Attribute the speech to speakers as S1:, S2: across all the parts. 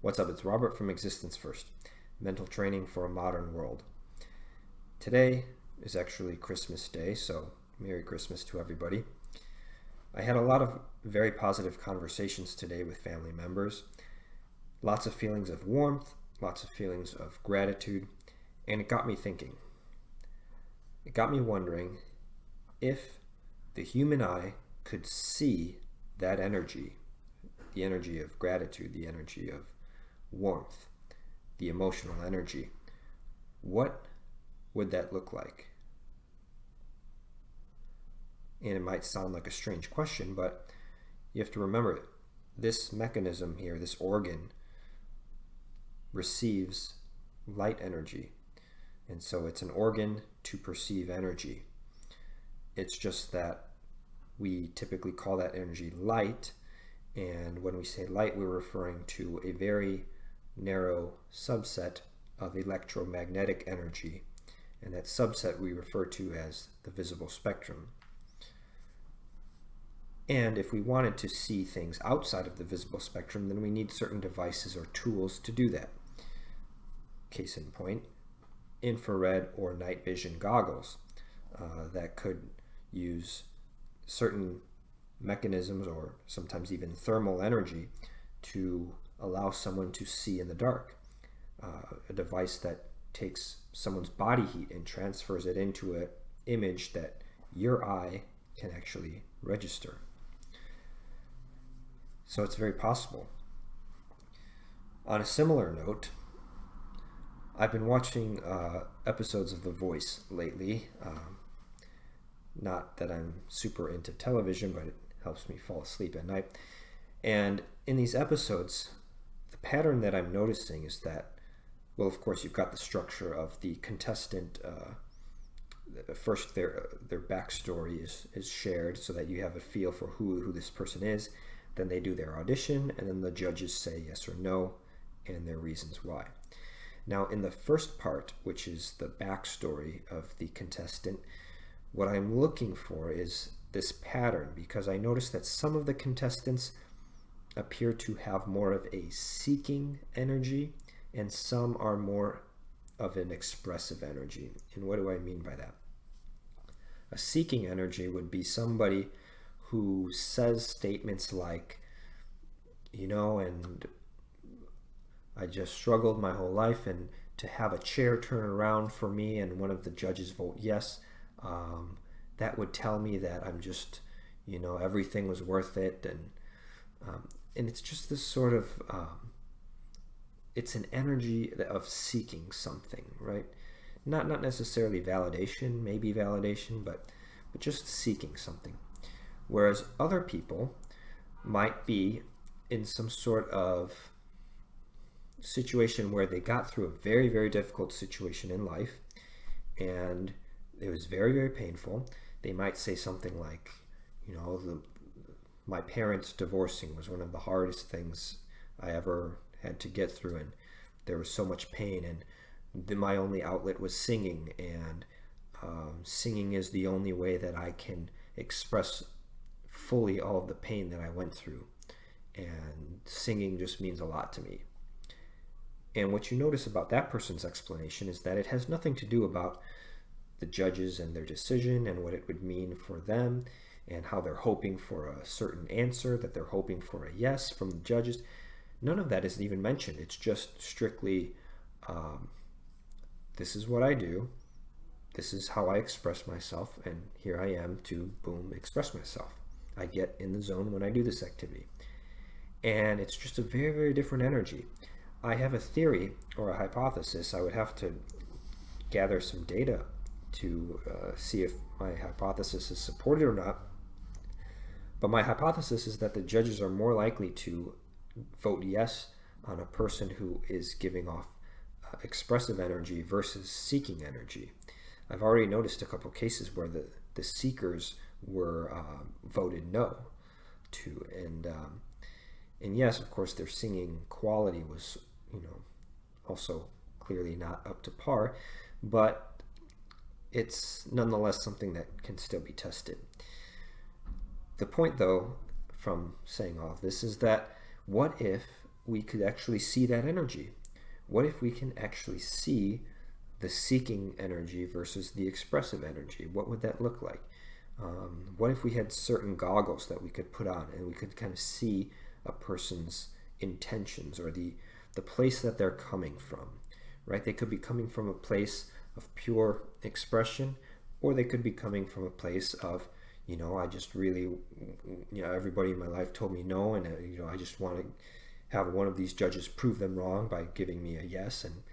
S1: What's up? It's Robert from Existence First, mental training for a modern world. Today is actually Christmas Day, so Merry Christmas to everybody. I had a lot of very positive conversations today with family members. Lots of feelings of warmth, lots of feelings of gratitude, and it got me thinking. It got me wondering if the human eye could see that energy, the energy of gratitude, the energy of warmth, the emotional energy, what would that look like? And it might sound like a strange question, but you have to remember this mechanism here, this organ, receives light energy. And so it's an organ to perceive energy. It's just that we typically call that energy light. And when we say light, we're referring to a very narrow subset of electromagnetic energy, and that subset we refer to as the visible spectrum. And if we wanted to see things outside of the visible spectrum, then we need certain devices or tools to do that. Case in point, infrared or night vision goggles that could use certain mechanisms or sometimes even thermal energy to allow someone to see in the dark. A device that takes someone's body heat and transfers it into an image that your eye can actually register. So it's very possible. On a similar note, I've been watching episodes of The Voice lately. Not that I'm super into television, but it helps me fall asleep at night. And in these episodes, the pattern that I'm noticing is that, well, of course, you've got the structure of the contestant. First, their backstory is shared so that you have a feel for who this person is. Then they do their audition, and then the judges say yes or no, and their reasons why. Now, in the first part, which is the backstory of the contestant, what I'm looking for is this pattern, because I noticed that some of the contestants appear to have more of a seeking energy, and some are more of an expressive energy. And what do I mean by that? A seeking energy would be somebody who says statements like, and I just struggled my whole life, and to have a chair turn around for me and one of the judges vote yes, that would tell me that I'm just, everything was worth it. And it's just this sort of, it's an energy of seeking something, right? Not necessarily validation, maybe validation, but just seeking something. Whereas other people might be in some sort of situation where they got through a very, very difficult situation in life, and it was very, very painful. They might say something like, my parents divorcing was one of the hardest things I ever had to get through, and there was so much pain, and my only outlet was singing, and singing is the only way that I can express fully all of the pain that I went through, and singing just means a lot to me. And what you notice about that person's explanation is that it has nothing to do about the judges and their decision and what it would mean for them and how they're hoping for a certain answer, that they're hoping for a yes from the judges. None of that is even mentioned. It's just strictly, this is what I do, this is how I express myself, and here I am to, boom, express myself. I get in the zone when I do this activity. And it's just a very, very different energy. I have a theory or a hypothesis. I would have to gather some data to see if my hypothesis is supported or not. But my hypothesis is that the judges are more likely to vote yes on a person who is giving off expressive energy versus seeking energy. I've already noticed a couple cases where the seekers were voted no to, and yes, of course, their singing quality was, also clearly not up to par, but it's nonetheless something that can still be tested. The point, though, from saying all of this is that what if we could actually see that energy? What if we can actually see the seeking energy versus the expressive energy? What would that look like? What if we had certain goggles that we could put on and we could kind of see a person's intentions or the place that they're coming from, right? They could be coming from a place of pure expression, or they could be coming from a place of, I just really, everybody in my life told me no, and I just want to have one of these judges prove them wrong by giving me a yes. And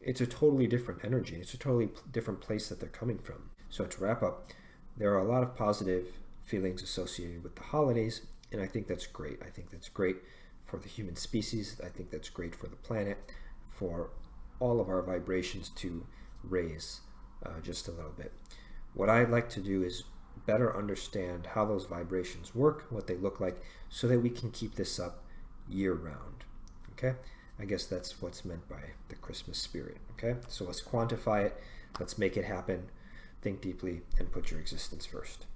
S1: it's a totally different energy. It's a totally different place that they're coming from. So to wrap up, there are a lot of positive feelings associated with the holidays, and I think that's great. I think that's great for the human species. I think that's great for the planet, for all of our vibrations to raise just a little bit. What I'd like to do is better understand how those vibrations work, what they look like, so that we can keep this up year-round. Okay? I guess that's what's meant by the Christmas spirit. Okay? So let's quantify it. Let's make it happen. Think deeply and put your existence first.